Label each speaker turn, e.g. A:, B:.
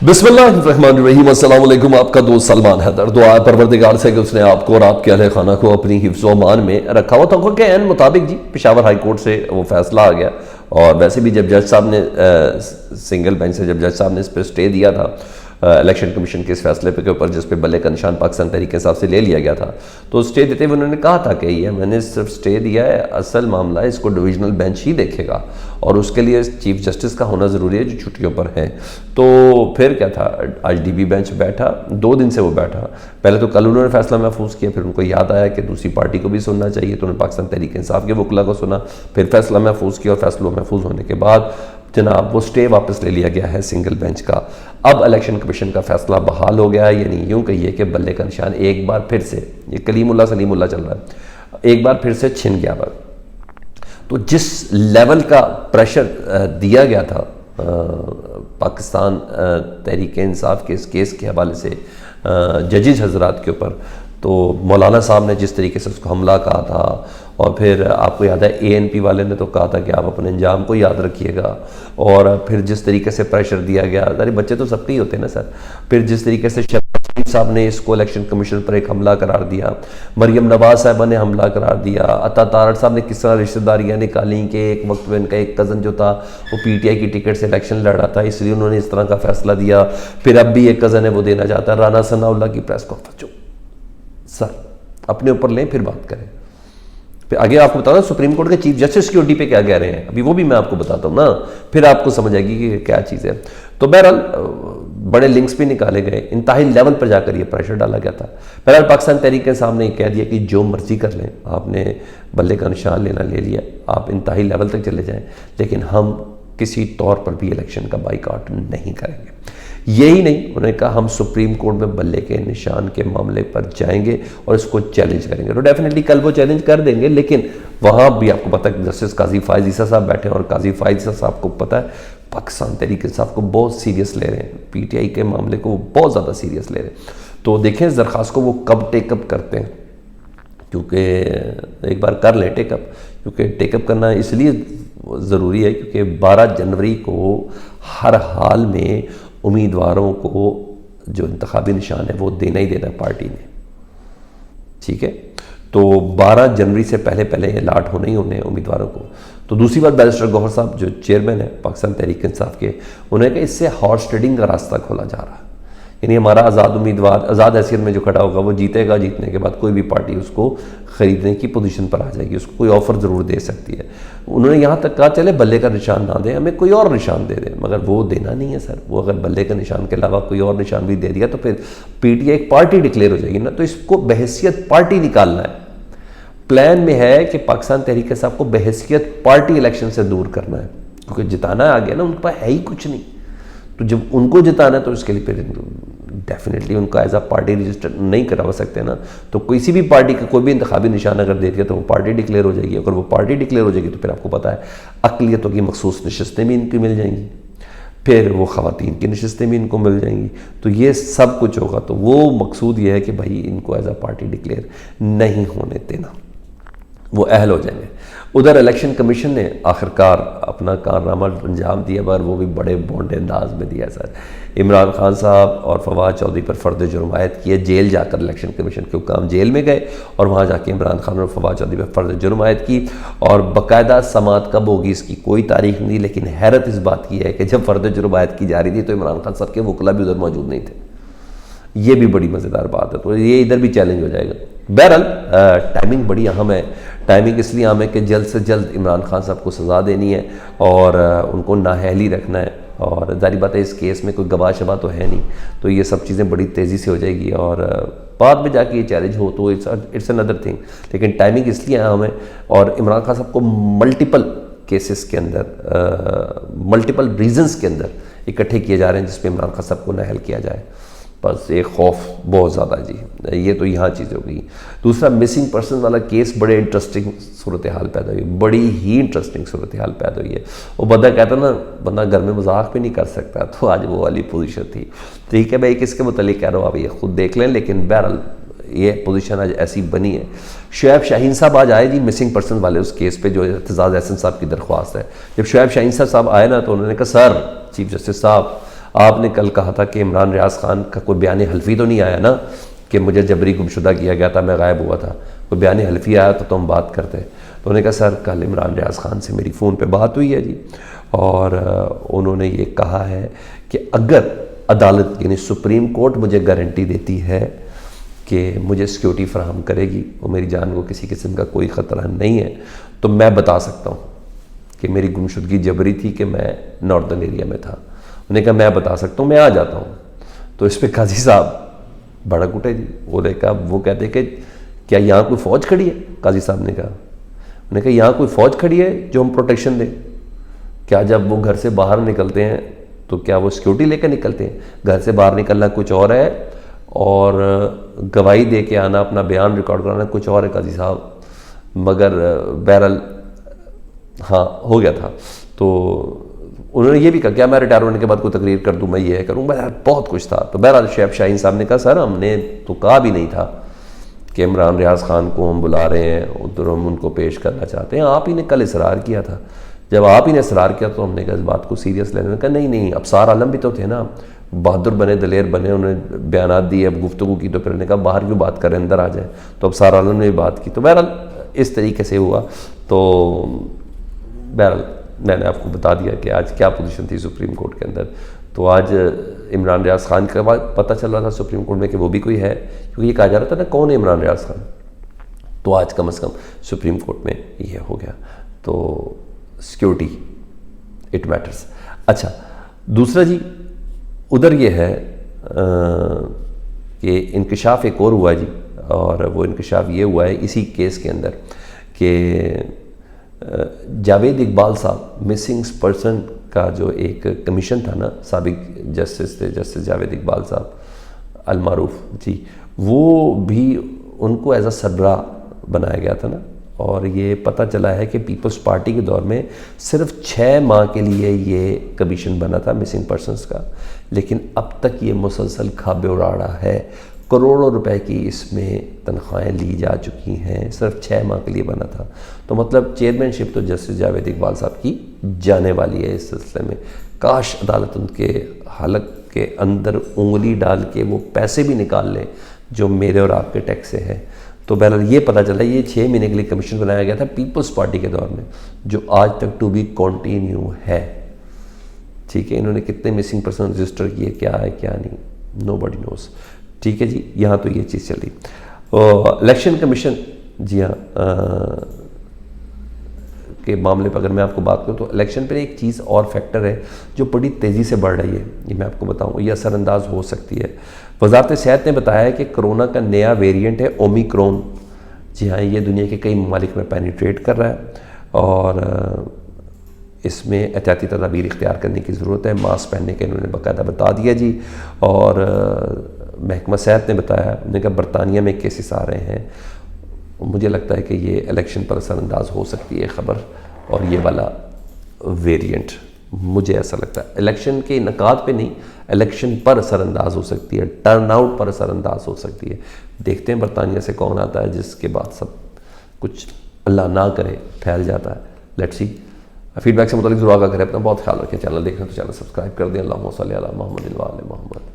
A: बिस्मिल्लाहिर्रहमानिर्रहीम। अस्सलाम वालेकुम। आपका दोस्त सलमान हैदर। दुआ है परवरदिगार से कि उसने आपको और आपके अहले खाना को अपनी हिफ्ज़ व अमान में रखा हुआ था। के एन मुताबिक जी पेशावर हाई कोर्ट से वो फैसला आ गया। और वैसे भी जब जज साहब ने सिंगल बेंच से जब जज साहब ने इस पर स्टे दिया था इलेक्शन कमीशन के इस फैसले के ऊपर, जिस पे बल्ले का निशान पाकिस्तान तहरीक के हिसाब से ले लिया गया था, तो स्टे देते हुए उन्होंने कहा था कि ये मैंने सिर्फ स्टे दिया है, असल मामला इसको डिविजनल बेंच ही देखेगा और उसके लिए चीफ जस्टिस का होना ज़रूरी है जो छुट्टियों पर है। तो फिर क्या था, आज डीबी बेंच बैठा, 2 दिन से वो बैठा। पहले तो कल उन्होंने फैसला महफूज किया, फिर उनको याद आया कि दूसरी पार्टी को भी सुनना चाहिए, तो उन्होंने पाकिस्तान तहरीक इंसाफ के वकला को सुना, फिर फैसला महफूज किया और फैसला महफूज होने के बाद जनाब वो स्टे वापस ले लिया गया है सिंगल बेंच का। अब इलेक्शन कमीशन का फैसला बहाल हो गया है, यानी यूँ कहिए कि बल्ले का निशान एक बार फिर से, ये कलीमुल्लाह सलीमुल्लाह चल रहा है, एक बार फिर से छिन गया। तो जिस लेवल का प्रेशर दिया गया था पाकिस्तान तहरीक इंसाफ के इस केस के हवाले से जजेस हजरात के ऊपर, तो मौलाना साहब ने जिस तरीके से उसको हमला कहा था, और फिर आपको याद है ANP वाले ने तो कहा था कि आप अपने अंजाम को याद रखिएगा, और फिर जिस तरीके से प्रेशर दिया गया, अरे बच्चे तो सबके ही होते हैं ना सर, फिर जिस तरीके से शहबाज साहब ने इसको इलेक्शन कमीशन पर एक हमला करार दिया, मरियम नवाज साहबा ने हमला करार दिया, अता तारड़ साहब ने किस तरह रिश्तेदारियाँ निकाली कि एक वक्त में इनका एक कज़न जो था वो PTI की टिकट से इलेक्शन लड़ा था, इसलिए उन्होंने इस तरह का फैसला दिया। फिर अब भी एक कज़न है वो देना चाहता है। राना सनाउल्लाह की प्रेस कॉन्फ्रेंस, सर अपने ऊपर लें फिर बात करें। फिर आगे आपको बताऊँ सुप्रीम कोर्ट के चीफ जस्टिस सिक्योरिटी पे क्या कह रहे हैं, अभी वो भी मैं आपको बताता हूँ ना, फिर आपको समझ आएगी कि क्या चीज़ है। तो बहरहाल बड़े लिंक्स भी निकाले गए, इंतहाई लेवल पर जाकर ये प्रेशर डाला गया था। बहरहाल पाकिस्तान तहरीक के सामने कह दिया कि जो मर्जी कर लें, आपने बल्ले का निशान लेना ले लिया, आप इंतहाई लेवल तक चले जाएं, लेकिन हम किसी तौर पर भी इलेक्शन का बाइकआउट नहीं करेंगे। यही नहीं, उन्होंने कहा हम सुप्रीम कोर्ट में बल्ले के निशान के मामले पर जाएंगे और इसको चैलेंज करेंगे। तो डेफिनेटली कल वो चैलेंज कर देंगे, लेकिन वहाँ भी आपको पता है जस्टिस काजी फायज़ ईसा साहब बैठे हैं, और काजी फायज़ ईसा साहब को पता है पाकिस्तान तहरीक इंसाफ को बहुत सीरियस ले रहे हैं, PTI के मामले को वो बहुत ज़्यादा सीरियस ले रहे हैं। तो देखें इस दरख्वास्त को वो कब टेकअप करते हैं, क्योंकि एक बार कर लें टेकअप, क्योंकि टेकअप करना इसलिए ज़रूरी है क्योंकि 12 जनवरी को हर हाल में उम्मीदवारों को जो इंतखाबी निशान है वो देना ही देना है पार्टी ने, ठीक है। तो 12 जनवरी से पहले पहले ये लाट होने ही होने उम्मीदवारों को। तो दूसरी बात, बैरिस्टर गौहर साहब जो चेयरमैन है पाकिस्तान तहरीक इंसाफ के, उन्होंने कहा इससे हॉर्स ट्रेडिंग का रास्ता खोला जा रहा है, यानी हमारा आज़ाद उम्मीदवार आज़ाद हैसियत में जो खड़ा होगा वो जीतेगा, जीतने के बाद कोई भी पार्टी उसको ख़रीदने की पोजीशन पर आ जाएगी, उसको कोई ऑफ़र ज़रूर दे सकती है। उन्होंने यहाँ तक कहा चले बल्ले का निशान ना दें, हमें कोई और निशान दे दें, मगर वो देना नहीं है सर। वो अगर बल्ले का निशान के अलावा कोई और निशान भी दे दिया तो फिर PTI एक पार्टी डिक्लेयर हो जाएगी ना, तो इसको बहैसियत पार्टी निकालना है। प्लान में है कि पाकिस्तान तहरीक इंसाफ को बहैसियत पार्टी इलेक्शन से दूर करना है, क्योंकि जिताना आ गया ना, उनके पास है ही कुछ नहीं। तो जब उनको जिताना है तो इसके लिए फिर डेफिनेटली उनका एज अ पार्टी रजिस्टर नहीं करवा सकते ना, तो किसी भी पार्टी का कोई भी इंतखाबी निशान अगर दे दिया तो वो पार्टी डिक्लेयर हो जाएगी। अगर वो पार्टी डिक्लेयर हो जाएगी तो फिर आपको पता है अक़लियतों की मखसूस नशस्तें भी इनकी मिल जाएंगी, फिर वो ख़वातीन की नशस्तें भी इनको मिल जाएंगी। तो ये सब कुछ होगा, तो वो मकसूद ये है कि भाई इनको एज अ पार्टी डिक्लेयर नहीं होने देना, वो अहल हो जाएंगे। उधर इलेक्शन कमीशन ने आखिरकार अपना कारनामा अंजाम दिया, पर वो भी बड़े बोंडे अंदाज में दिया सर। इमरान खान साहब और फवाद चौधरी पर फ़र्द जुर्म आयद किए, जेल जाकर इलेक्शन कमीशन के हुक्काम जेल में गए और वहाँ जाके इमरान खान और फवाद चौधरी पर फ़र्द जुर्म आयद की, और बाकायदा समात कब होगी इसकी कोई तारीख नहीं। लेकिन हैरत इस बात की है कि जब फ़र्द जुर्म आयद की जा रही थी तो इमरान खान साहब के वकला भी उधर मौजूद नहीं थे। ये भी बड़ी मज़ेदार बात है, तो ये इधर भी चैलेंज हो जाएगा। बहरहाल टाइमिंग बड़ी अहम है। टाइमिंग इसलिए अहम है कि जल्द से जल्द इमरान खान साहब को सज़ा देनी है और उनको नाअहली रखना है, और जारी बात है इस केस में कोई गवाह शबा तो है नहीं, तो ये सब चीज़ें बड़ी तेज़ी से हो जाएगी और बाद में जाके ये चैलेंज हो तो इट्स अनदर थिंग। लेकिन टाइमिंग इसलिए अहम है, और इमरान खान साहब को मल्टीपल केसेस के अंदर मल्टीपल रीजन्स के अंदर इकट्ठे किए जा रहे हैं जिसमें इमरान खान साहब को नाअहल किया जाए। बस एक खौफ बहुत ज़्यादा जी, ये तो यहाँ चीज़ हो गई। दूसरा, मिसिंग पर्सन वाला केस बड़े इंटरेस्टिंग सूरत हाल पैदा हुई, बड़ी ही इंटरेस्टिंग सूरत हाल पैदा हुई है। वो बंदा कहता ना, बंदा घर में मजाक भी नहीं कर सकता, तो आज वो वाली पोजीशन थी। ठीक है भाई, किसके मुतालिक कह रहा हूँ आप ये खुद देख लें, लेकिन बहरहाल ये पोजीशन आज ऐसी बनी है। शुएब शाहीन साहब आज आए जी मिसिंग पर्सन वाले उस केस पे जो एतजाज़ एहसन साहब की दरख्वास्त है। जब शुएब शाहीन साहब आए ना तो उन्होंने कहा सर चीफ जस्टिस साहब आपने कल कहा था कि इमरान रियाज खान का कोई बयान हल्फी तो नहीं आया ना कि मुझे जबरी गुमशुदा किया गया था, मैं गायब हुआ था, कोई बयान हल्फी आया तो हम बात करते। तो उन्होंने कहा सर कल इमरान रियाज खान से मेरी फ़ोन पे बात हुई है जी, और उन्होंने ये कहा है कि अगर अदालत यानी सुप्रीम कोर्ट मुझे गारंटी देती है कि मुझे सिक्योरिटी फराहम करेगी और मेरी जान को किसी किस्म का कोई ख़तरा नहीं है, तो मैं बता सकता हूँ कि मेरी गुमशुदगी जबरी थी कि मैं नॉर्दर्न एरिया में था। उन्होंने कहा मैं बता सकता हूँ, मैं आ जाता हूँ। तो इस पर काजी साहब भड़क उठे जी। वो कहते कि क्या यहाँ कोई फ़ौज खड़ी है? काजी साहब ने कहा, उन्होंने कहा यहाँ कोई फ़ौज खड़ी है जो हम प्रोटेक्शन दें? क्या जब वो घर से बाहर निकलते हैं तो क्या वो सिक्योरिटी लेकर निकलते हैं? घर से बाहर निकलना कुछ और है और गवाही दे के आना, अपना बयान रिकॉर्ड कराना कुछ और है काजी साहब। मगर बहरहाल हाँ हो गया था। तो उन्होंने ये भी कहा क्या मैं रिटायर होने के बाद कोई तकरीर कर दूँ, मैं ये करूँ, बहुत कुछ था। तो बहरहाल शेख शाहीन साहब ने कहा सर हमने तो कहा भी नहीं था कि इमरान रियाज खान को हम बुला रहे हैं, उधर हम उनको पेश करना चाहते हैं, आप ही ने कल इसरार किया था। जब आप ही ने इसरार किया तो हमने कहा इस बात को सीरियस लेने का। नहीं अबसार आलम भी तो थे ना, बहादुर बने, दलेर बने, उन्होंने बयान दिए, अब गुफ्तगू की, तो फिर उन्होंने कहा बाहर क्यों बात करें, अंदर आ जाए। तो अबसार आलम ने भी बात की। तो बहरहाल इस तरीके से हुआ। तो बहरहाल मैंने आपको बता दिया कि आज क्या पोजीशन थी सुप्रीम कोर्ट के अंदर। तो आज इमरान रियाज खान का पता चल रहा था सुप्रीम कोर्ट में कि वो भी कोई है, क्योंकि ये कहा जा रहा था ना कौन है इमरान रियाज खान। तो आज कम से कम सुप्रीम कोर्ट में ये हो गया। तो सिक्योरिटी इट मैटर्स। अच्छा दूसरा जी उधर ये है कि इंकशाफ एक और हुआ जी, और वो इंकशाफ ये हुआ है इसी केस के अंदर कि जावेद इकबाल साहब मिसिंग पर्सन का जो एक कमीशन था ना, साबिक जस्टिस थे जस्टिस जावेद इकबाल साहब अलमारूफ जी, वो भी उनको एज अ सरबराह बनाया गया था ना। और ये पता चला है कि पीपल्स पार्टी के दौर में सिर्फ 6 माह के लिए ये कमीशन बना था मिसिंग पर्सनस का, लेकिन अब तक ये मुसलसल खाबे उड़ा है। करोड़ों रुपए की इसमें तनख्वाहें ली जा चुकी हैं, सिर्फ 6 माह के लिए बना था। तो मतलब चेयरमैनशिप तो जस्टिस जावेद इकबाल साहब की जाने वाली है इस सिलसिले में। काश अदालत उनके हलक के अंदर उंगली डाल के वो पैसे भी निकाल लें जो मेरे और आपके टैक्स से है। तो बहरहाल ये पता चला ये 6 महीने के लिए कमीशन बनाया गया था पीपल्स पार्टी के दौर में, जो आज तक टू बी कंटिन्यू है। ठीक है, इन्होंने कितने मिसिंग पर्सन रजिस्टर किए, क्या है क्या नहीं, नोबडी नोस। ठीक है जी, यहाँ तो ये चीज़ चल रही। इलेक्शन कमीशन जी हाँ के मामले पर अगर मैं आपको बात करूँ तो इलेक्शन पर एक चीज़ और फैक्टर है जो बड़ी तेज़ी से बढ़ रही है, ये मैं आपको बताऊँ, ये असरअंदाज हो सकती है। वजारत सेहत ने बताया है कि कोरोना का नया वेरिएंट है ओमिक्रॉन। जी हाँ, ये दुनिया के कई ममालिक में पेनिट्रेट कर रहा है और इसमें एहतियाती तदाबीर इख्तियार करने की ज़रूरत है। मास्क पहनने के इन्होंने बाकायदा बता दिया जी। और महकमा सेहत ने बताया, उन्होंने कहा बरतानिया में केसेस आ रहे हैं। मुझे लगता है कि ये इलेक्शन पर असरअंदाज हो सकती है ख़बर, और ये वाला वेरिएंट मुझे ऐसा लगता है इलेक्शन के इनकाद पे नहीं, इलेक्शन पर असरअंदाज हो सकती है, टर्नआउट पर असरअंदाज हो सकती है। देखते हैं बरतानिया से कौन आता है जिसके बाद सब कुछ अल्लाह ना करे फैल जाता है। Let's see. फीडबैक से मुतालिक ज़रूर आगाह करें, अपना बहुत ख्याल रखें। चैनल देखें तो चैनल सब्सक्राइब कर दें। अल्लाहुम्मा सल्ली अला मुहम्मद व आले मुहम्मद।